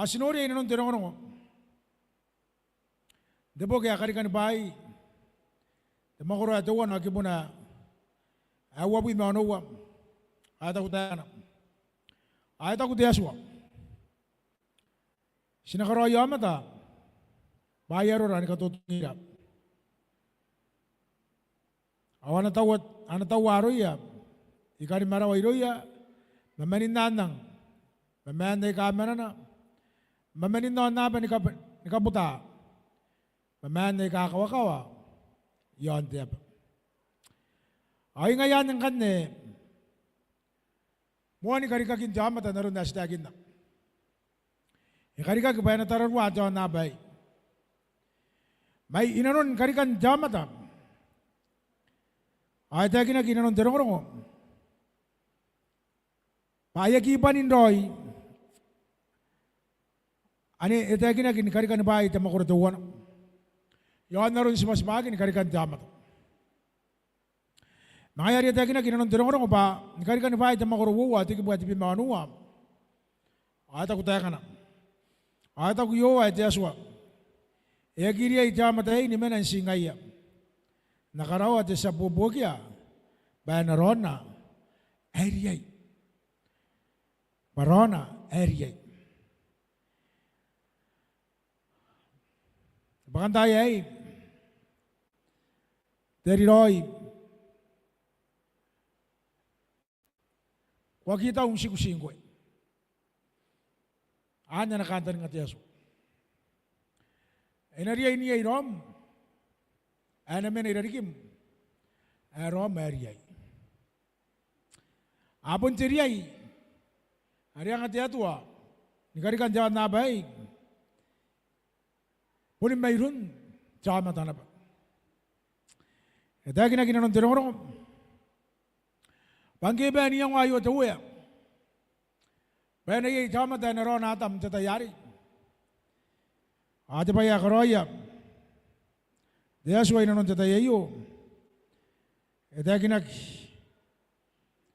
Sinori ay nanon tinong ko. Debo kaya karikan bahay. Demo ko ito wan aki muna. Awabi maunawa. Ayat ako tayo na. Ayat ako diyaswa. Sinakaroyo amata. Bayaro ran katutungirap. Awan na tawaro ya. Ikari maraway roya. Mamanin nanang. Mamanin na ikamera na. Mamanin na naban ikabuta. Mamanin na ikakawakawa. Yon tiyap. Ay ngayon ng kanya. Muha ni karikakin jamat na naroon na sitagin na. Ikarikak ba na tararwa jawan nabay. May inanon karikan jamat na. Ay tayo na kinanon tinong payakipan indoy. Ani tayo na karikan bahay tayo makuratuwan. Yon naroon si mas bagay ni karikan jamat. Makayari tayo na kinanon tinong pa. Ni karikan bahay tayo makuruwa. Tiki buhat ipin manuwa. Ay tayo tayo ka na. Ay tayo yo ay tayo aswa. Kiri ay jamat ay ni menan singaya. Nakarawa at sa bubugya, bayan na rona, eriyay. Marona, eriyay. Bakan tayo ay, teriroy, wag kita sikusingko. Anya nakanta ng atiyaso. Enariyay niya inom, ana men irarikim aro mariyay apun tiriyay ari ang atiatua nikarikan jawan nabay punin mayroon jawan matanap eda kinakinan ng tinong panggiba niyang ayo tuya penay jawan matan aro natam tatayari ati pa ya karoya Diyas way nanon tatayayo. Eda kinak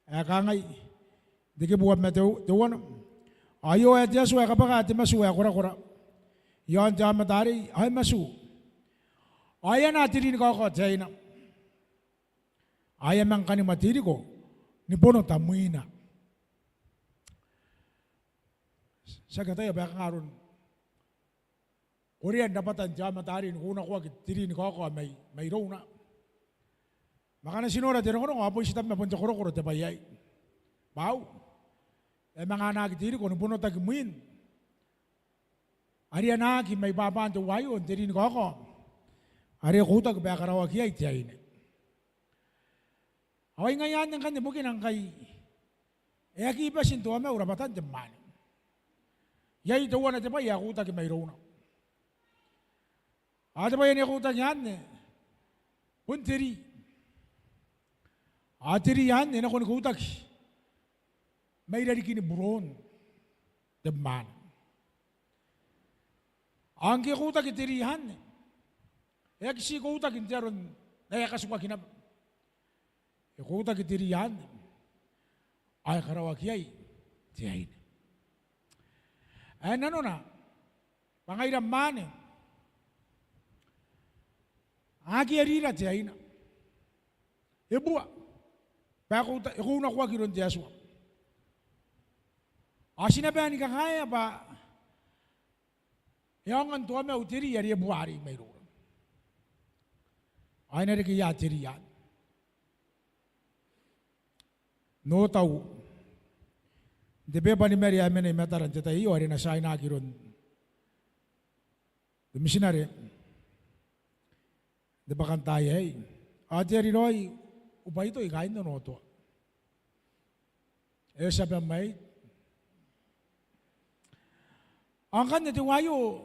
akangay diki buat metuwan. Ayo at Diyas way kapag ati masu ay kura. Yon jam matari ay masu. Ayan atirin ko ako na. Ayan mang kani matiri ko ni pono tamuina. Sa kataya ba karon Korean dapat ang jamat ari kuna ko tiri ni ko may raw na. Maka na sinora tiro ko apoy sitam na punta kuro te bayay. Bau. Mga anak tiri ko puno tagmuin. Ari anak may baban to wayo tiri ni ko. Ari ko tag ba karaoki ay tiyain. Away ngayon ng kanya bukin ang kay aki pa sinto ama urabatan jaman. Yay to wana te bayay ko tag may raw na. Ada ba yan yung kuta niyan eh? Puntiri. Atiri yan, yan ako ni kutak. May rarikin ni buron. Deman. Ang kutak itiri yan eh. Kaya kisi kutak interon, kaya kasuka kinab. Yung kutak itiri yan. Ay karawakiyay. Tiyayin. Ay ano na? Pangairam man eh. Aki arira tiya ina. Ebua. Bako iko na kwa kiron tiya suwa. Asina ba ni kakaya ba? Yang an tuwa me utiri yari buari mayro. Ay na riki ya tiri yan. No tau. Debe pa ni Mary amen ay mataran tita iyo ari na sa ina kiron. The missionary. Di ba kantaya eh? Ati Rinoy, upay ito, ikain na noto. Sabi ang may, ang kanya tiwayo,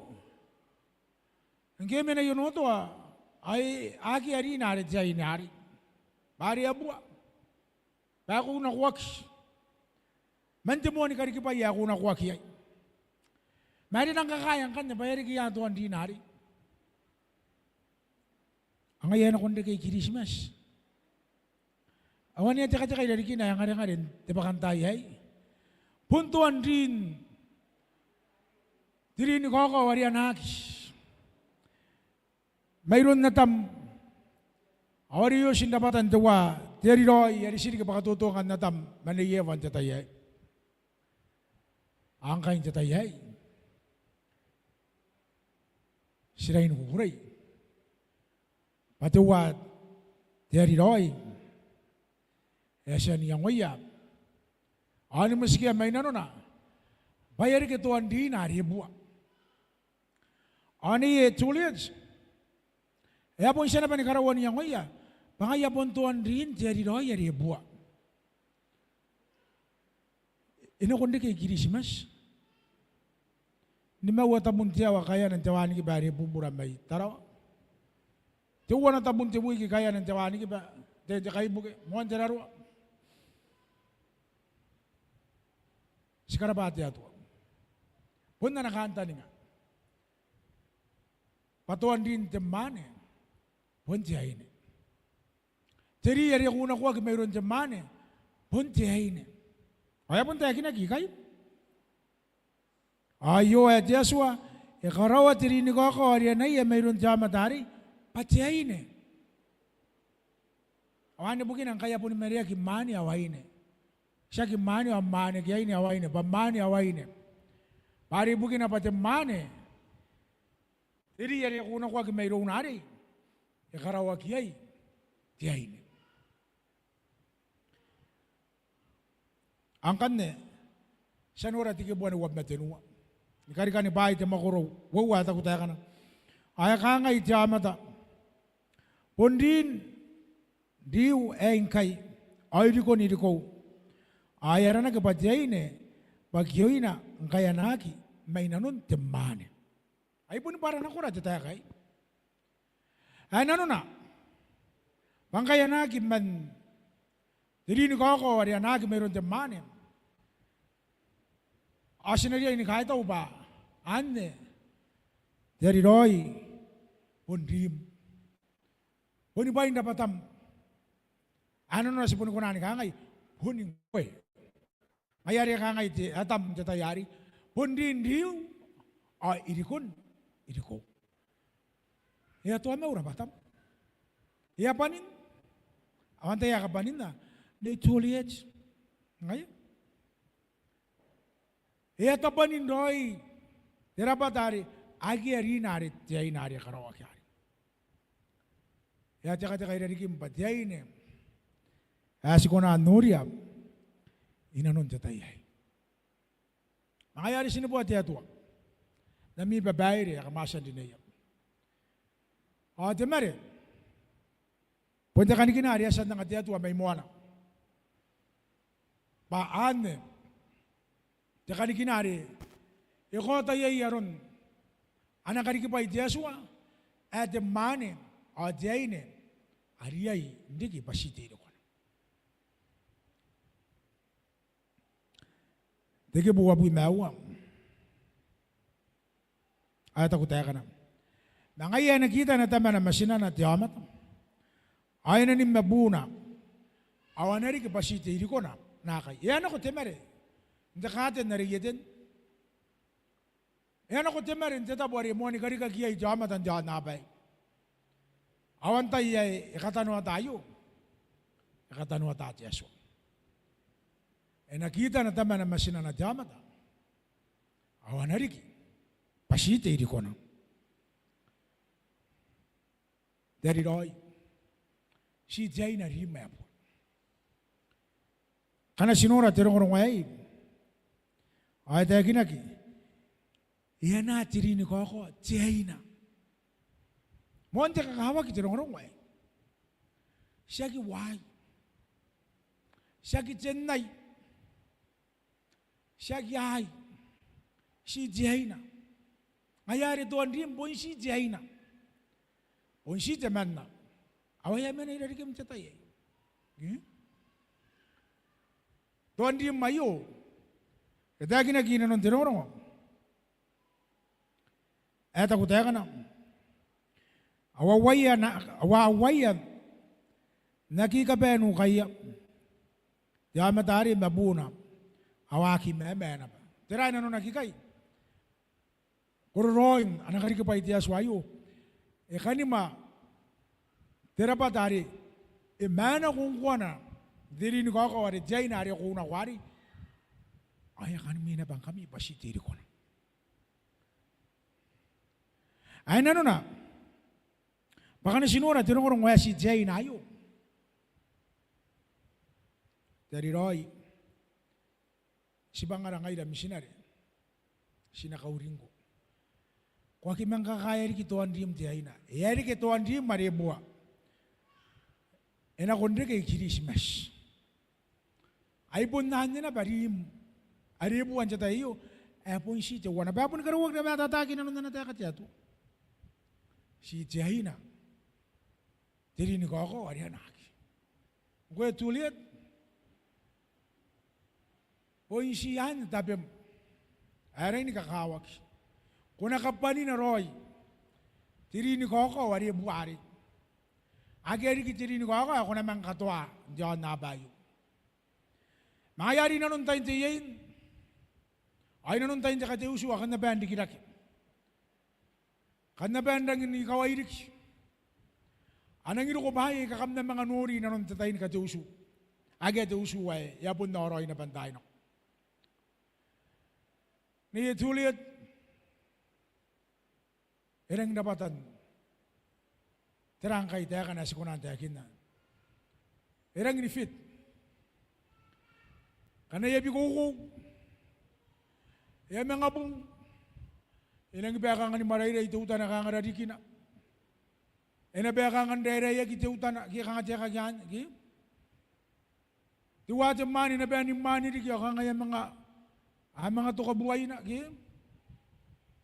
ang keme na yun noto ay aki ari narit siya inari. Bari abua. Bako nakuwak. Mante mo ni karikipay ako nakuwak yay. Mari nang kakayang kanya, bayari kaya ito ang dinari. Ang ayan ako na kay Christmas. Awan niya tsaka dari kina yang ada-ada, tiba kantay ay. Puntuan din Diri ni koko wari anaki. Mayroon na tam. Awari yo sindapatan tawa. Diri roi yari siri kapakatutungan na tam. Maniyewan tatayay. Angkain tatayay. Sirain kukuray. Patuwa diri roi. Esa niyang waya. Ano maski may nanona. Bayar ke tuan di nari buat. Ani tulis. Ya pun sana pani karawan yang waya. Bangaya pun tuan di jadi roi yari buat. Ino konde ke kiri simas. Ni mau tabun tiawa kaya nan tawani ki bari bumburan mai. Tarawa. Tiwa na tabun tiwi ki kaya nan tawani ki ba. Te kai buke mon jararu. Sekarang bahati atu. Pun na nakanta ni nga. Patuan din temane. Pun tiya ini. Teri yari kuna kuwa ki mayroon temane. Pun tiya ini. Kaya pun tayo kinakikay. Ayo at Yaswa, ikarawa tirini ko ako, ariyan ay mayroon siya matari, patiyayin eh. Awan na bukin ang kaya po ni Maria kimani awain eh. Siya kimani amani, kaya ini awain eh, pamani awain eh. Pari bukin na patimani, tiri yari kuna ko mayroon nari, ikarawa kiyay, tiyayin eh. Ang kanne, siya nura tikibuan ni wab na tinuwa. Nikari ka ni bahay ti makuro, wawa ta kutaya ka na. Aya ka nga itiamata. Pundin, diw engkay, ay di ko ni di ko. Aya na nagapatiyay ni, pagyoy na, ang kaya naki, may nanon timane. Ay po ni parang nakura, titaya kay. Ay nanon na, pang kaya naki man, diri ni ko ako, ariya naki mayroon timane. Asinariya ini kahit tau ba, ane, dari roi, pundim, puni bayin dapatam, ano na si puni kunani kangay, puning koy, mayari kangay ti atam tatayari, pundin diu, ay irikon, iriko, iya tuwa maura batam, iya panin, awan tayo kapanin na, di tuliyaj, ngayon. Iya tapanin doi. Terapat hari agi hari nari tiai nari karaoki hari. Ya cakap dari kimpat tiai ne. Asikona nuria. Ina non jatai hai. Makanya hari sini buat dia tua. Nami babaire kamasan di neya. Oh temare. Punta kanikin hari asan ng dia tua may muana. Paan Jakani kinari, iko tayo yaron, anak kari kipa Yesua, at the money, or Jane, Ariay, Digi Pasiti. Digi buwabu mawa. Ay ako tayo ka na. Nangayon nakita na tama na masina na tiyamat. Ay na ni mabuna. Awan na rin Pasiti ko na. Nakay. Yan ako temere. Hindi kate nariyatin. Yan ako timarin, titabori mo, ni karika kiyay jamat ang diyan nabay. Awan tayo ay ikatanwa tayo. Ikatanwa tayo Yesu. Nakita na tama na masina na jamat. Awan nariki. Pasite iri ko na. Dari roy. Si jay na rimay po. Kana sinura tirong rong ay. Ay tayo kinaki. Iyan na tirini ko ako. Jay na. Monte kakawag tirong rong ay. Siya ki way. Siya ki Chennai. Siya ki ay. Si jay na. Ngayari tuan rin po si jay na. O si jaman na. Away yaman na ilarikim chatay. Tuan rin mayo. Kaya ginagina nun tinurong. Eto ko tayo ka na. Awawayan. Nakikabenu kaya. Diya matari mabuna. Awaki memena pa. Tira na nun nakikay. Kororoin, anak kari kapay tiya swayo. Kanima, terapat hari, mana kung kuana, diri ni kaka wari, jay na hari kuna wari, ay kanimi na bang kami, pasitiri ko na. Ay na na, baka na sinura, tinurong waya si jay na ayo. Dari Roy, si bangarangay da missionary, sinakauring ko. Kwa kimang kakaya rin kito ang diyem tiyahin na. Iyari kito ang diyem maribua. Ena kondre kay Christmas. Ay punahan niya na barim. Aribuan siya tayo. Ay pun si tiyawan. Abay pun karuwag na matataki na nung nanatakat yato. Si tiyahin na. Tirinig ako, ari anak. Kaya tulit. Pun siyan, tabi. Aray ni kakawag. Kung nakapani na Roy, tirinig ako, wari buwari. Agari ki tirinig ako naman katwa, hindi ako nabayo. Mayari na nun tayo tiyayin, ay na nun tayo katiusu, akan na bandi kinaki. Kan na bandang ikaw ay rik. Anang ino ko bahay, kakam na mga nuri na nun tayo katiusu. Agay tiusu ay, yapon na Roy na bantay no. Niyatulit, Erang dapatan, terangkai tayo ka na si kunan tayo kina. Erang nifit, kana yabi kukuk, ya mga bung, ilang ibakangan ni Marayra ito utan na kangaradi kina. Ena ibakangan daira ya kita utan na kikanga tayo kagyan, ki? Tiwate mani na ba ni mani di kaya kanga yung mga tukabuhay na, ki?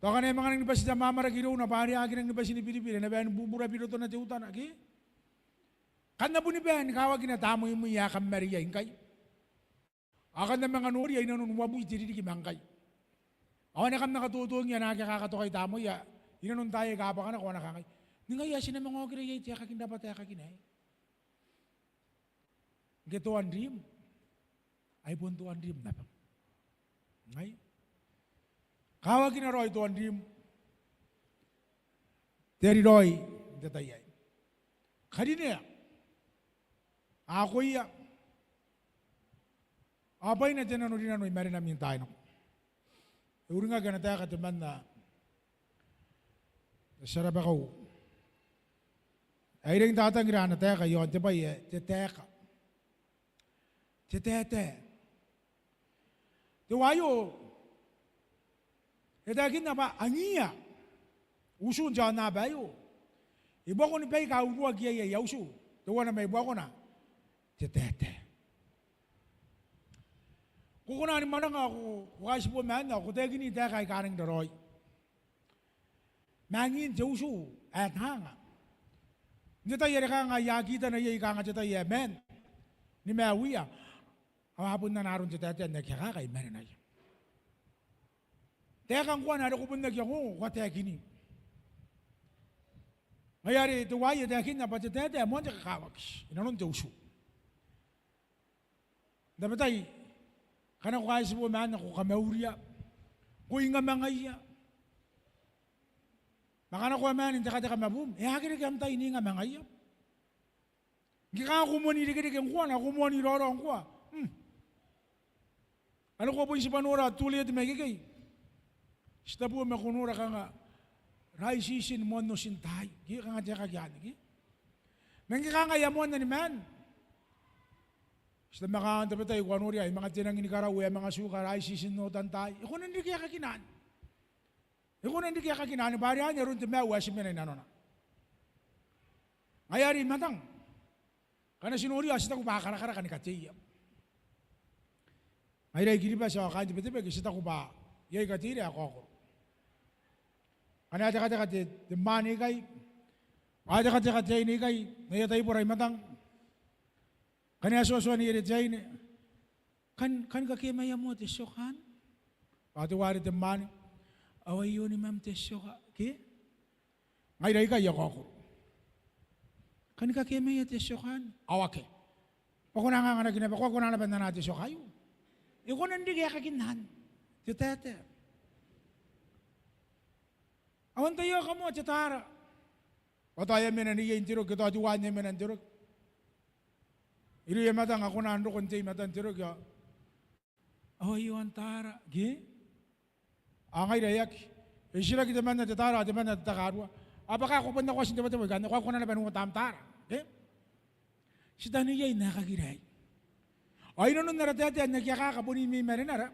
Baka na yung mga nang nabasi na mamara gino na pari agin ang nabasi ni Pilipina na bayan bubura piloto na tiutan na ki. Kan na po ni bayan kawag na tamo yung mga yakam Maria ingkay. Akan na mga nuri ay nanunwabu itiri di kimangkay. Awan na kam nakatutuong yan nakakakato kay tamo ya. Inanun tayo kapa ka na kuha nakakay. Nga yasin na mga okira tiya kakin dapat tiya kakin ay. Gituan dream. Ay puntuan dream na pa. Ngay. Kawagin na Roy ito ang dim. Teri Roy, datayay. Kadina, ako iya. Abay na tinanong din ano, mare namin tayo. Uri nga ganataya katiman na sarap ako. Ay rin tatang na tayo kayo, antibay, teteka. Tetete. Tiwayo, daging na ba, angiya, usun dyan na ba yun? Iba ko ni Pei ka, uwag yaya usu. Tuwa na may iba ko na, titete. Kukunanin mo na nga ako, kasi po man ako, daging ni Teka ay karing daroy. Mangin dyan usu, at hanga. Hindi tayo ka nga, yakita na yay ka nga dyan tayo, men. Ni Maui ang hapon na naroon titete, nagkakakay, men na yun. Tekang kuan ada ko pun nagyang ko tekini. Mayari tuwaya tekin na patete mo te kakawak. Inanon te usu. Dapat kana ko kaya sibo man ako kamauria. Ko inga mangaya. Makana ko man inte kada kamabum. Hakiri kam tay ni nga mangaya. Gika ko mo ni dikit kem kuan ako mo ni rorong ko. Ano ko po si panura tulit megigay. Sita po makunura ka nga, raisisin mo no sintay. Kaya ka nga diya kagyan. Nanggi ka nga yamuan na ni man. Sita makakanta pa tayo, kunuri ay mga tinangin ni Karawi, mga suka, raisisin no tantay. Iko nandi kaya kakinan. Iko nandi kaya kakinan. Barihan niya rin timewa, siya na inano na. Ngayari matang. Kana sinuri, sita ko pakakarakara ka ni Katiya. Ngayon ay giniba siya, kaya tiba-tiba, sita ko pa, yay katiri ako. Ano kati mani kay, kati ini kay, nayatay po ray matang. Kanya suaswa ni Iritjay ni, kan kakimaya mo tisyokan? Pati wari mani, away yun ni ma'am tisyoka, ki? Ngay kay ako. Kan kakimaya tisyokan? Awake. Pako na nga naginapa, ko na naban na natin tisyokayo. Iko nandi kaya kaginhan. Titete. Awan tayo ka mo, cetara. O tayo menan iya intirog, ito atiwan niya menan tirog. Iri matang ako na ando kon tay matan tirog ya. Oh, iwan tara, gi? Angay dayak. Sila kita man na cetara, di man na takarwa. Apakah ako pa na kwasin dapat mo, ganda ko ako na naman ng tamtara. Gi? Si Dani ay nakagiray. Ay nonon naratati at nagyakakapunin may marinara.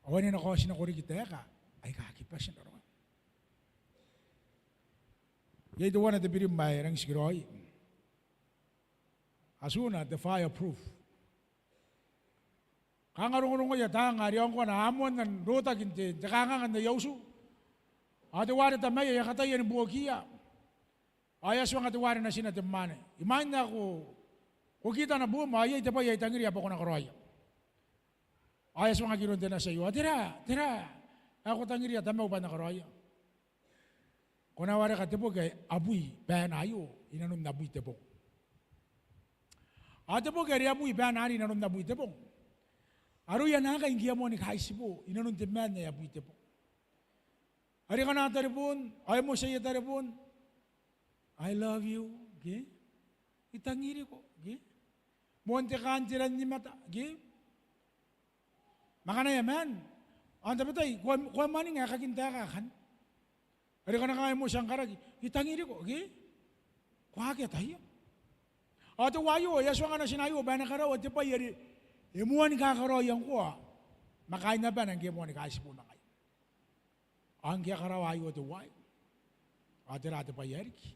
O ano na kwasin ako rin kita ka. Ay kakipas na rin. Yay the one at the birim bayarang sigiroy. Asuna the fireproof. Kangarong ko yata nga riyan ko na amon ng rota kinti. Jakangan na yausu. Ate wari tamay ay katayan ng buwakiya. Ayas wang ate wari na sinatimane. Imahin na ako. Kung kita na buwa, ayay tapay ay tangiri pa ko na karoya. Ayas wang agiron din na sa iyo. Tira. Ako tangiri at tamaw pa na karoya. Kung nawari ka tepok ay abuy, bayan ayo, inanom na abuy tepok. At tepok ay abuy, bayan ayo, inanom na abuy tepok. Aro yan nga kaingiya mo ni kaisipo, inanom timan na abuy tepok. Ari ka na taripon, ay mo siya taripon, I love you, okay? Itangiri ko, okay? Monte kantiran ni mata, okay? Maka na yaman. Ang tapatay, kuha maning nga kakinta ka kan. Ari ka na kaya mo siyang karag, itangiri ko, okay? Kuha kaya tayo. Ato wayo, yaswa ka na sinayo, ba na karaw, at pa yari, imuan ka karaw yung kuha, makain na ba ng gimuan ka asipo na kayo. Ang kaya karaw ayo at wayo. Ate rata pa yari ki.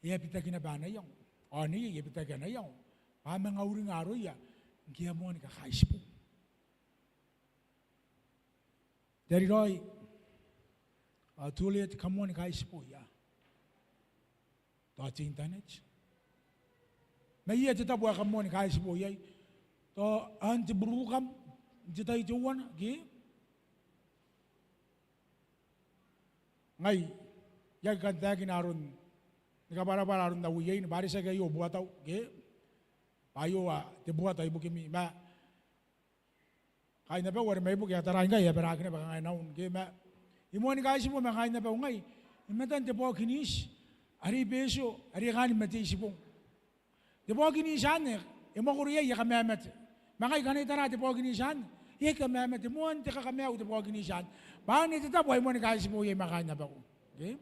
Iyapita kinabana yung. O niya, iyapita ka na yung. Pamang auring araw ya, gimuan ka kaisipo. Dari roy, tulit kamuan kaisipo ya. To at internet. May iya tita buwa kamuan kaisipo ya. To antiburukam, tita ituwan, gi? Ngay, yag kantagin aron, nakapara-para aron na uyay, bari sa kayo, buwataw, gi? Payo tibuwataw, ibukimi, ma, kain na pa, wala may buk, yatarahin ka, yabaraki na baka ngayon naun. Kaya ma, imuha ni kaisi po, makain na pa ngay. Imatan, te po kinis, ari beso, ari kanin mati isipong. Te po kinisan, imo kuriya, yakamamat. Makay kanay tara, te po kinisan, yakamamat. Imuhan, te kakamayaw, te po kinisan. Paano ito tapo, imuha ni kaisi po, makain na pa ko. Okay?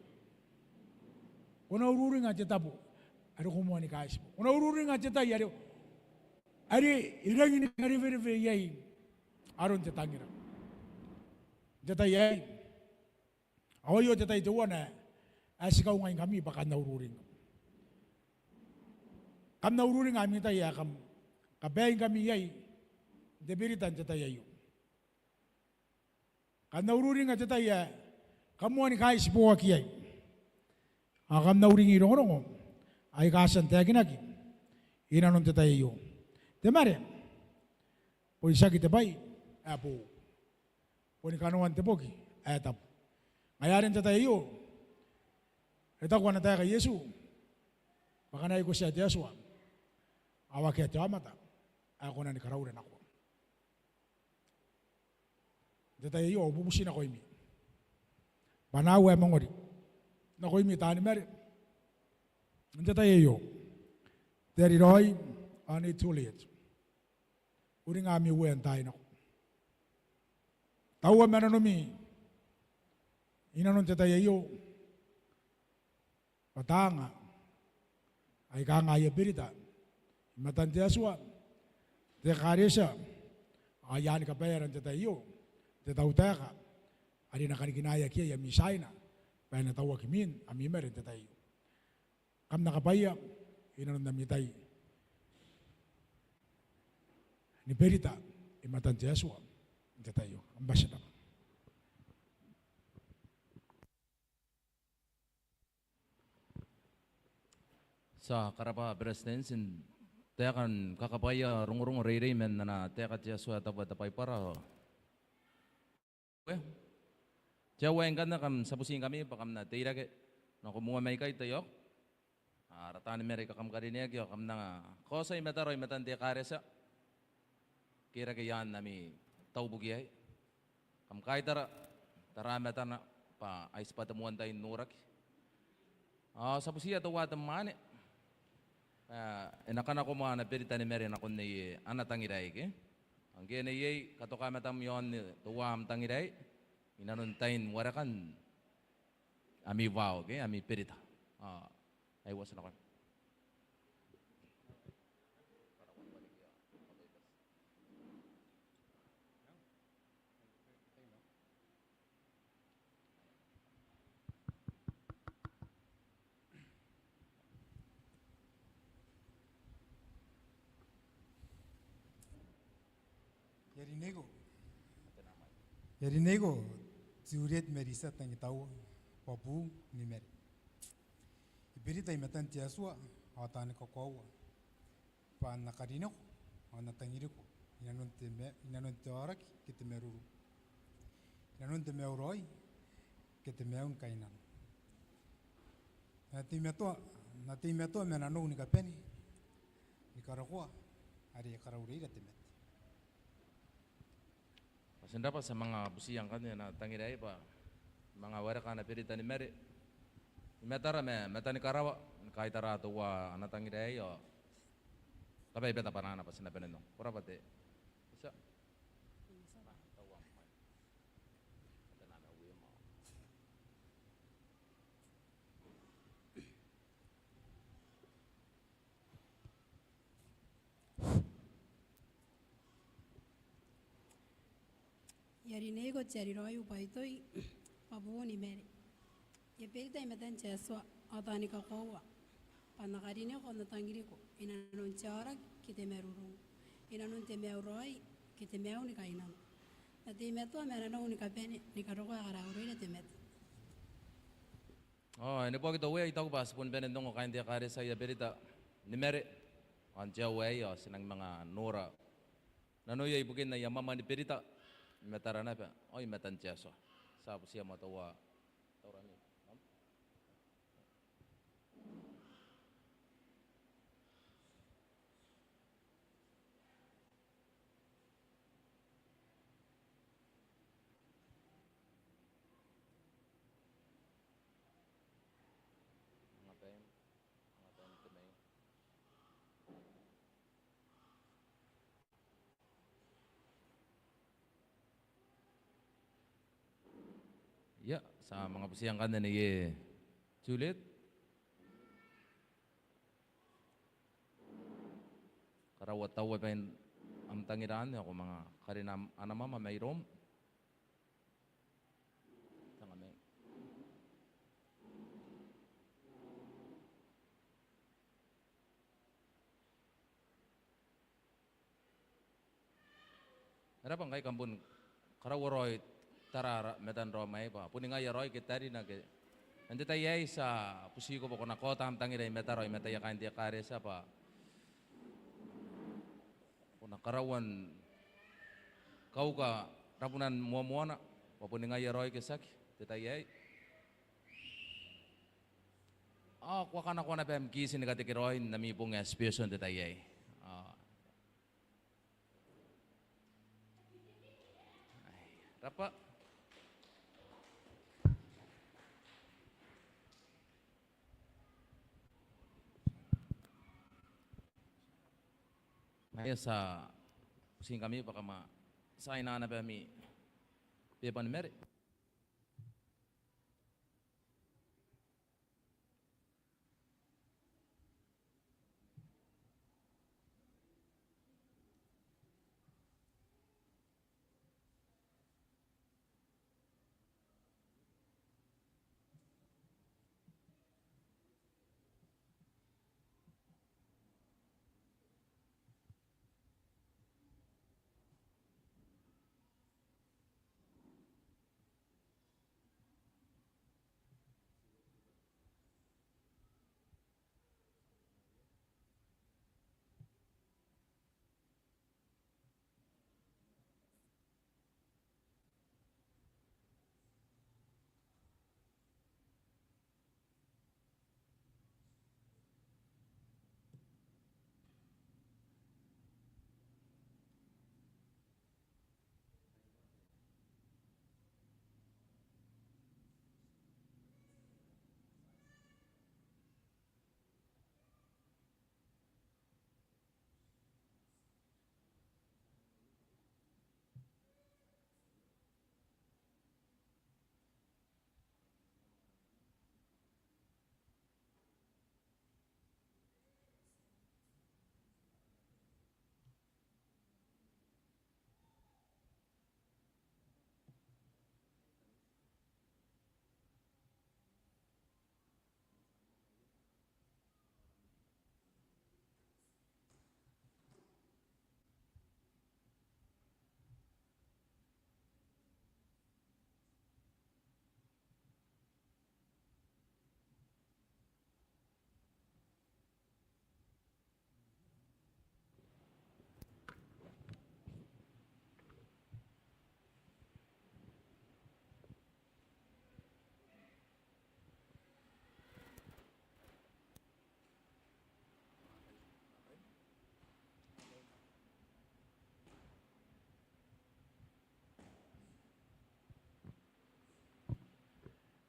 Una ururin nga titapo, ari kumuha ni kaisi po. Una ururin nga titay, ari, irangin ni kari-veri-veri, yay. Aron tetangira. Tetay ay. Awayo tetay tuwa na asikaw ngayon kami baka naururing. Kam naururing kami tayo kam kabayin kami ay debiritan tetay ayo. Kam naururing at tetay kamuan ni kais buwa kiyay. Kam nauring irong ay kasan teginagi. Inanon tetay ayo. Temare. Puisa kita bay. Apo. Puni kanuan tepogi, etap. Ngayarin ta tayo. Ito ko na tayo kay Yesu. Baka na ko siya at Yesua. Awak ya mata. Ako na ni karawuran ako. Ito tayo, bubusin ako imi. Panawa mangori. Nako imi tani mare. Ito tayo. Dari roy, ani tulit. Uri nga mi uwen tayo nako. Tawa mananomi, inanon tetayayo, patanga, ay kangaya berita, matante aswa, te karesya, ayan kapayaran tetayo, tetautaka, ari nakanikinaya kiya ya misay na, pa natawa kimin, amimer tetayo. Kam nakapaya, inanon namitay, ni berita, matante aswa. Tayo, ambassador. Sa karapa presidensin, tekan kakapaya rung rei men na teka tia suata tapay para. Jawa yang kan kam sapusing kami pakam na tira ke na kumuha may kay tayo. Ratan Amerika kam karinya kyo kam na kosay mataroy matan tia karesa. Kira ke yan nami tau bugiay. Kam kay tara taramatan pa ay patemuan tayo nurak. Sa pusiya to watam mane. Enakan ako mga berita ni Mary nakon ni anatangiray ke. Ang gene yey katokamatam yon tuwam tangiray. Inanuntain warakan ami wow ke ami berita. Ay was nakon. Yarinego, ziuret merisa tangi tahu, papu ni meri. Berita imatan tiasua, awatan kau pan nakarino, awan tangiriku, inanun teorak kita meruru, inanun temeuroi, kita meun kainan. Nati meto menanu ni kapeni, ni karakua, hari karauri temet. Pasenda pa sa mga busiyang kanina na tangiray pa mga warakan na berita ni Mary. Metara meta ni karawa kahit tarato wa anatangiray o tapi beta panana pa sinabi nino. Pura pati. Isa. Yarinego chariroi upaitoi pabuoni mere. Ye berita imatan cheswa atani kakowa. Panakarine ko natangiriko inanon chara kite meruru. Inanon temeuroi kite meu ni kainan. Nati meto menano ni kapene ni karoka karauri na temet. Ini po kita way itaw pas pun benendong kain dia kare saya berita ni Mary. Ang jaway sinang mga nora. Nanoy ibugin na yamama ni berita. Metara na pa, metan tiaso. Sapo siya matawa. Taurani. Ya, sa mga pusiyang kanda ni Juliet. Karawat tawa pa yung ang tangiraan ako mga karinam anamama mayroom. Tangamay. Harapang kay kambun karaworoy tarara metan romay pa. Puning nga yaroy kitari na ke. Nanti tayo sa pusiko po ko na kota ang tangiray metaroy metaya kain dia kare sa pa. Kuna karawan kau ka rapunan muamuana papuning nga yaroy kesak tetayay. Kwa kana kwa na pem kisin ni katikiroy nami pong espesyon tetayay. Rapa. Ngayon sa pusing kami baka sa ina na kami pepan Mary.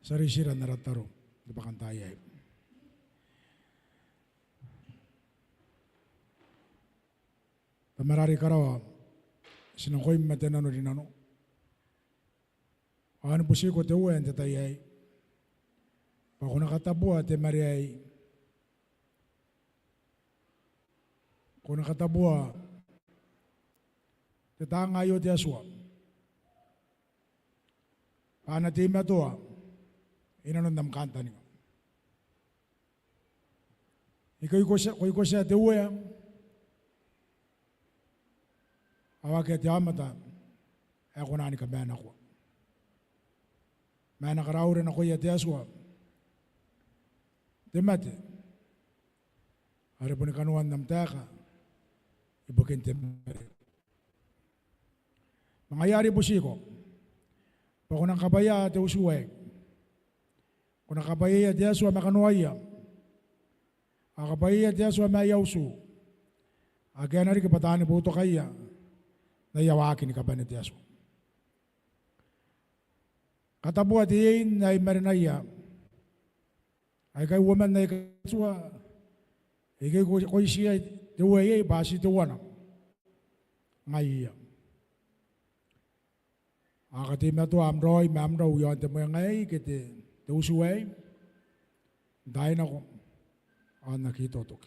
Sarisira narataro. Di ba kantaya? Tamarari karawa. Sinangkoy matenano rinano. Ano po siya ko te uwan te tayay. Pako nakatabua te mariay. Kung nakatabua te tangayo te aswa. Paana te imatua. Inanondam kanta niyo. Ikaw ko siya te uwan. Awake te amata. Ako na ni kabana ko. Mana karaure na kuya te aswa. Te mate. Are pun kanuan nam taka. Ibukin te mare. Mangayari po siko. Pako nang kabaya te usuwe. Kung nakabaya te aswa makanuaya. Akabaya te aswa mayausu. Agyan ari kapatani buto kaya. Nayawakin ni kabane te aswa. Katabuat iyain ay marinaya. Ay kay woman na ikaswa. Ikay ko siya tuwaya basi tuwana. Ngay. Akati mato amroy mamro yon te mo ngay kete tusuway. Dahil ako ang nakitutok.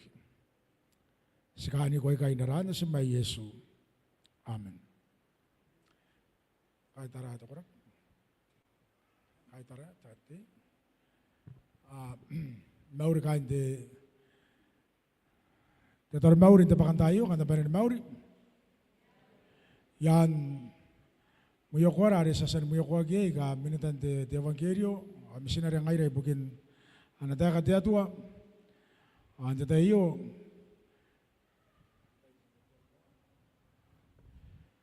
Sikani ko kay narana sa may Yesu. Amen. Kay tarato ko. Kay tarato. Mauri kain de Tetor Mauri te pakan tayo kanta pa rin Mauri. Yan muyoko rari sasan muyoko agi ka minutan te evangelio misionary ang ayra bukin anataya ka teatua ante tayo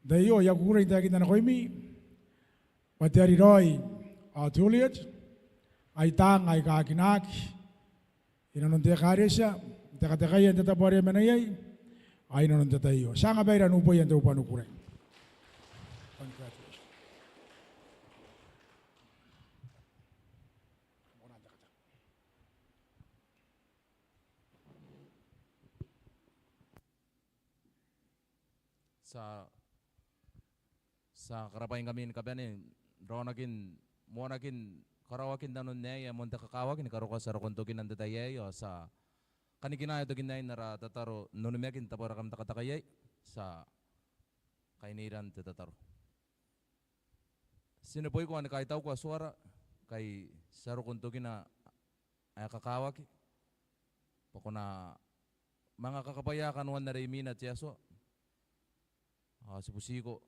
dayo yakura ita kita na koimi pateri roy Juliet ay tang ay kakinaki inanon te karesya te katakayan te tapore manayay ay nanon te tayo siya nga bayran upo yan te upanukuray. Sa karapain kami ni kabane ronakin monakin karawakin danon ne monte kakawakin karuka sa rokontokin ang detaye sa kanikinayo to ginay nara tataro nunumekin tapora kam takatakayay sa kainiran te tataro sinupoy ko an kay taw ko suara kay sa rokontokin na ay kakawaki pako na mga kakapayakan wan na remina tiyaso sipusiko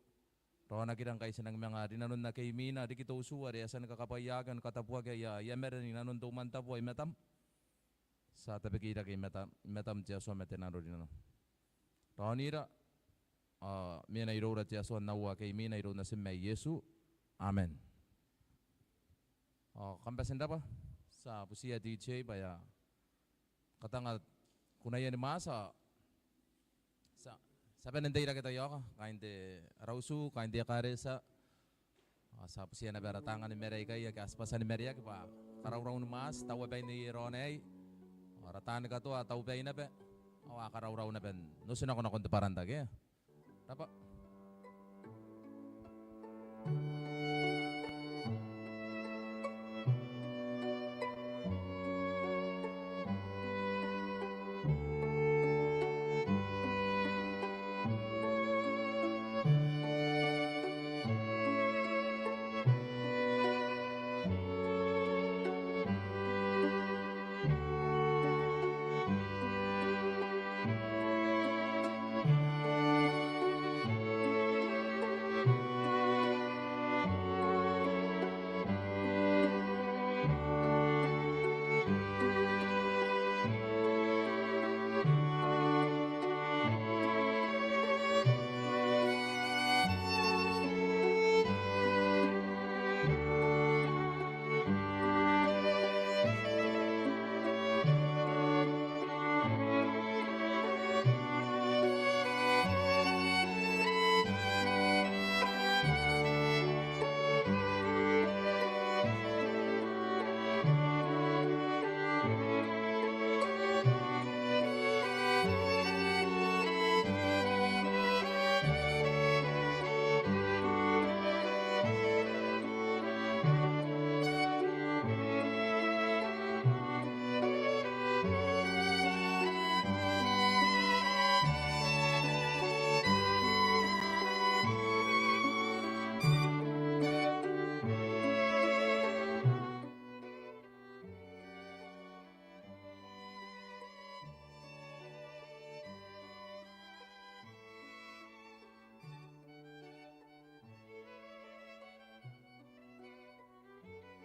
Rona kirang kay sanang mga dinanon na kay Mina di kita usuwa di asan kakapayagan katapwa kaya meron nanon tumanta po ay metam sa tabi kita kay metam tiya so metenaro dinano Ronira mina irora tiya so nawa kay Mina iro na si may Yesu Amen. Kampasin pa sa pusiya DJ baya katangat kunayan ni masa Sabi nanday na kita yoko, kain de rausu, kain de karesa. Sa pusiya na beratangan ni Mauri kay kaspasan ni Mauri pa karaw-raw mas tawa bay ni Ronay. Ratan ka to tawa bay na be. Karaw-raw na ben. Nusin ako na kunti parantag eh. Tapa.